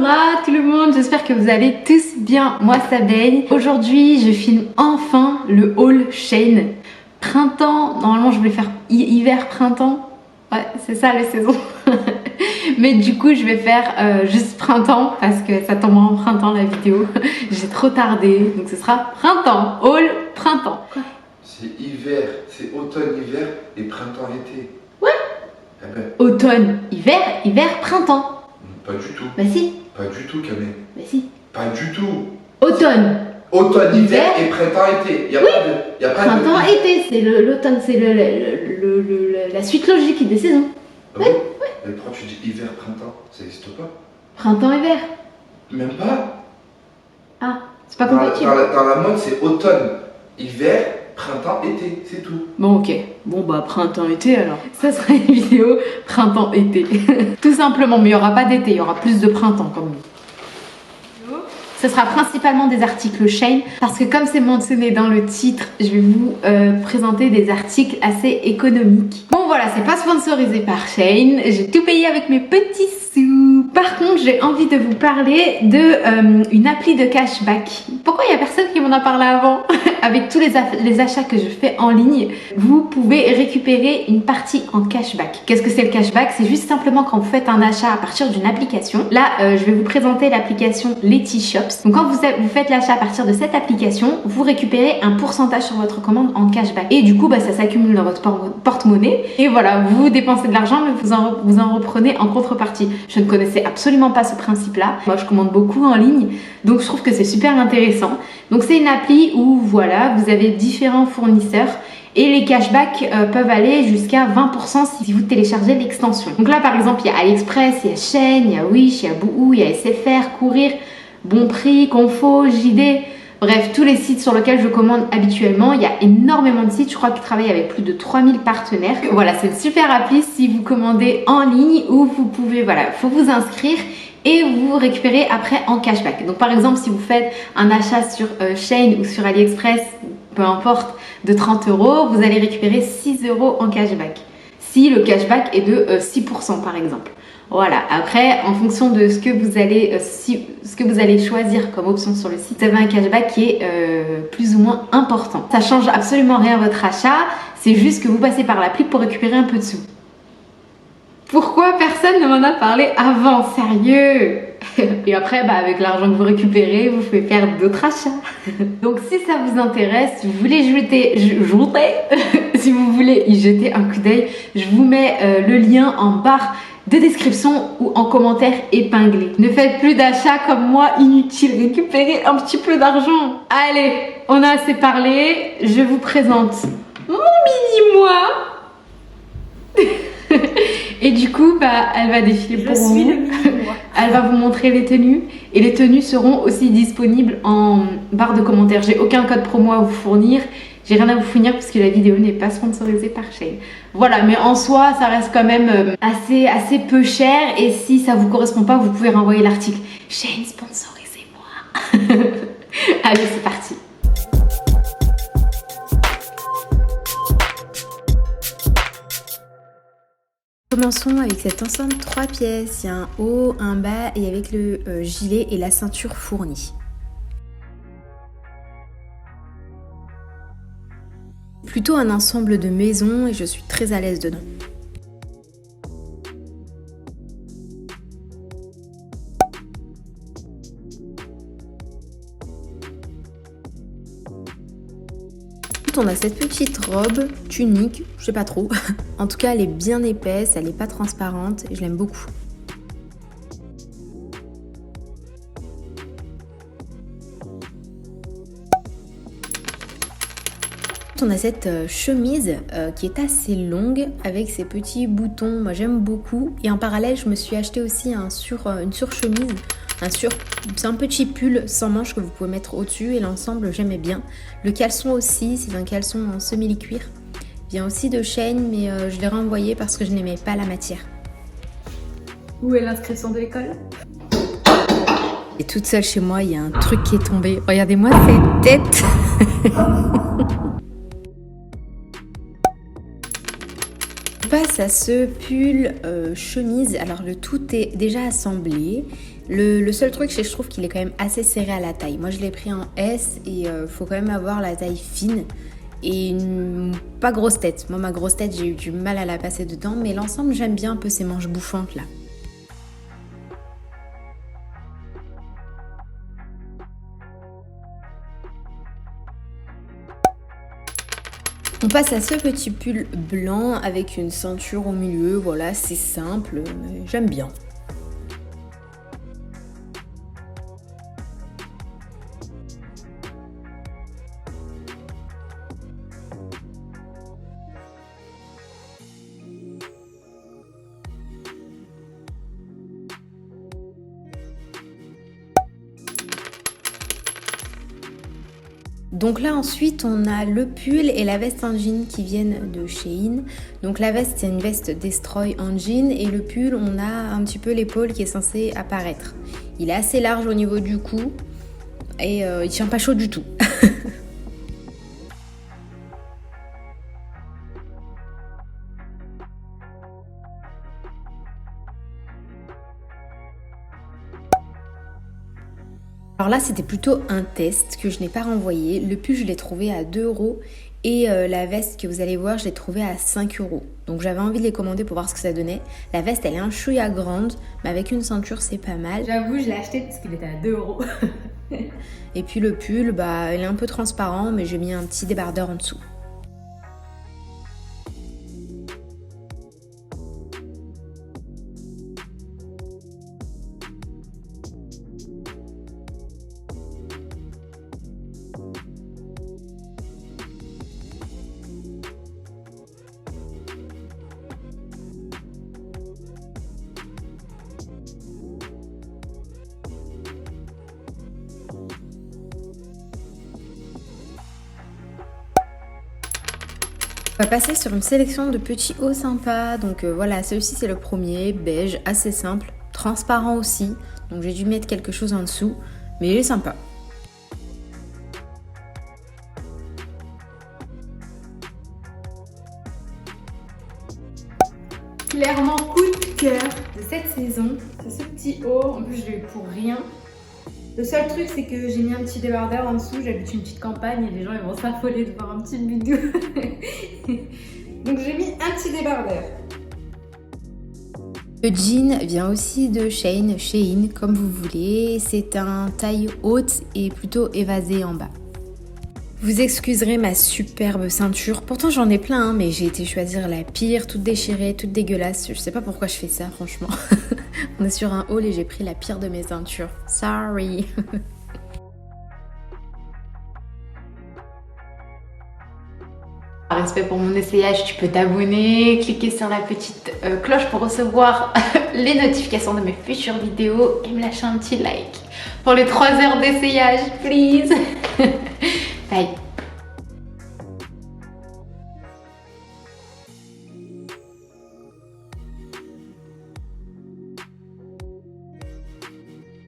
Hola tout le monde, j'espère que vous allez tous bien. Moi c'est Abeille. Aujourd'hui je filme enfin le haul Shein. Printemps, normalement je voulais faire hiver-printemps. Ouais, c'est ça les saisons. Mais du coup je vais faire juste printemps parce que ça tombe en printemps la vidéo. J'ai trop tardé, donc ce sera printemps, haul printemps. Quoi? C'est hiver, c'est automne-hiver et printemps-été. Ouais. Eh ben, automne, hiver, printemps. pas du tout. Bah si. Pas du tout, Camille. Bah si. Pas du tout. Automne. Automne, hiver et printemps-été. Il y a oui. pas de. Y a pas printemps-été, c'est l'automne, c'est la suite logique des saisons. Ah ouais, oui. ouais. Mais pourquoi tu dis hiver-printemps? Ça n'existe pas. Printemps-hiver. Même pas. Ah, c'est pas compatible. Dans la mode, c'est automne, hiver, printemps, été, c'est tout. Bon, ok. Bon, bah, printemps-été alors. Ça sera une vidéo printemps-été. Tout simplement, mais il n'y aura pas d'été, il y aura plus de printemps comme nous. Ce sera principalement des articles Shein parce que comme c'est mentionné dans le titre, je vais vous présenter des articles assez économiques. Bon voilà, c'est pas sponsorisé par Shein, j'ai tout payé avec mes petits sous. Par contre, j'ai envie de vous parler de une appli de cashback. Pourquoi il y a personne qui m'en a parlé avant? Avec tous les achats que je fais en ligne, vous pouvez récupérer une partie en cashback. Qu'est-ce que c'est le cashback? C'est juste simplement quand vous faites un achat à partir d'une application. Là, je vais vous présenter l'application Letty Shops. Donc quand vous faites l'achat à partir de cette application, vous récupérez un pourcentage sur votre commande en cashback. Et du coup, bah, ça s'accumule dans votre porte-monnaie. Et voilà, vous dépensez de l'argent, mais vous en reprenez en contrepartie. Je ne connaissais absolument pas ce principe-là. Moi, je commande beaucoup en ligne, donc je trouve que c'est super intéressant. Donc c'est une appli où voilà, vous avez différents fournisseurs. Et les cashbacks peuvent aller jusqu'à 20% si vous téléchargez l'extension. Donc là, par exemple, il y a AliExpress, il y a Shein, il y a Wish, il y a Boohoo, il y a SFR, Courir, Bon Prix, Confo, JD, bref, tous les sites sur lesquels je commande habituellement. Il y a énormément de sites, je crois qu'ils travaillent avec plus de 3000 partenaires. Voilà, c'est une super appli si vous commandez en ligne où vous pouvez, voilà, faut vous inscrire et vous récupérez après en cashback. Donc par exemple, si vous faites un achat sur Shein ou sur AliExpress, peu importe, de 30 €, vous allez récupérer 6 € en cashback. Si le cashback est de 6% par exemple. Voilà, après, en fonction de ce que vous allez choisir comme option sur le site, vous avez un cashback qui est plus ou moins important. Ça change absolument rien à votre achat, c'est juste que vous passez par l'appli pour récupérer un peu de sous. Pourquoi personne ne m'en a parlé avant? Sérieux? Et après, bah, avec l'argent que vous récupérez, vous pouvez faire d'autres achats. Donc si ça vous intéresse, si vous voulez si vous voulez y jeter un coup d'œil, je vous mets le lien en barre de description ou en commentaire épinglé. Ne faites plus d'achats comme moi inutiles, récupérez un petit peu d'argent. Allez, on a assez parlé, je vous présente mon mini-moi. Et du coup, bah, elle va défiler pour vous. Elle va vous montrer les tenues. Et les tenues seront aussi disponibles en barre de commentaires. J'ai aucun code promo à vous fournir. J'ai rien à vous fournir puisque la vidéo n'est pas sponsorisée par Shein. Voilà, mais en soi, ça reste quand même assez peu cher. Et si ça vous correspond pas, vous pouvez renvoyer l'article. Shein, sponsorisez-moi. Allez, c'est parti. Commençons avec cet ensemble 3 pièces. Il y a un haut, un bas et avec le gilet et la ceinture fournie. Plutôt un ensemble de maison et je suis très à l'aise dedans. On a cette petite robe, tunique, je sais pas trop. En tout cas, elle est bien épaisse, elle est pas transparente et je l'aime beaucoup. On a cette chemise qui est assez longue avec ses petits boutons, moi j'aime beaucoup. Et en parallèle, je me suis acheté aussi une surchemise. C'est un petit pull sans manches que vous pouvez mettre au-dessus et l'ensemble j'aimais bien. Le caleçon aussi, c'est un caleçon en semi-cuir. Vient aussi de Shein mais je l'ai renvoyé parce que je n'aimais pas la matière. Où est l'inscription de l'école? Et toute seule chez moi, il y a un truc qui est tombé. Regardez-moi cette tête. On passe à ce pull chemise. Alors le tout est déjà assemblé. Le seul truc, c'est que je trouve qu'il est quand même assez serré à la taille. Moi, je l'ai pris en S et faut quand même avoir la taille fine et pas grosse tête. Moi, ma grosse tête, j'ai eu du mal à la passer dedans, mais l'ensemble, j'aime bien un peu ces manches bouffantes là. On passe à ce petit pull blanc avec une ceinture au milieu. Voilà, c'est simple, mais j'aime bien. Donc là ensuite on a le pull et la veste en jean qui viennent de Shein. Donc la veste c'est une veste Destroy en jean et le pull on a un petit peu l'épaule qui est censée apparaître. Il est assez large au niveau du cou et il tient pas chaud du tout. Alors là, c'était plutôt un test que je n'ai pas renvoyé. Le pull, je l'ai trouvé à 2 € et la veste que vous allez voir, je l'ai trouvée à 5 €. Donc j'avais envie de les commander pour voir ce que ça donnait. La veste, elle est un chouïa grande, mais avec une ceinture, c'est pas mal. J'avoue, je l'ai acheté parce qu'il était à 2 €. Et puis le pull, bah, il est un peu transparent, mais j'ai mis un petit débardeur en dessous. On va passer sur une sélection de petits hauts sympas. Donc voilà, celui-ci c'est le premier, beige, assez simple, transparent aussi. Donc j'ai dû mettre quelque chose en dessous, mais il est sympa. Clairement coup de cœur de cette saison, c'est ce petit haut. En plus, je l'ai eu pour rien. Le seul truc, c'est que j'ai mis un petit débardeur en dessous. J'habite une petite campagne et les gens ils vont s'affoler de voir un petit bidou. Donc j'ai mis un petit débardeur. Le jean vient aussi de Shein, comme vous voulez. C'est un taille haute et plutôt évasé en bas. Vous excuserez ma superbe ceinture. Pourtant j'en ai plein, hein, mais j'ai été choisir la pire, toute déchirée, toute dégueulasse. Je sais pas pourquoi je fais ça, franchement. On est sur un haul et j'ai pris la pire de mes ceintures. Sorry. Par respect pour mon essayage, tu peux t'abonner, cliquer sur la petite cloche pour recevoir les notifications de mes futures vidéos et me lâcher un petit like pour les 3 heures d'essayage, please. Bye.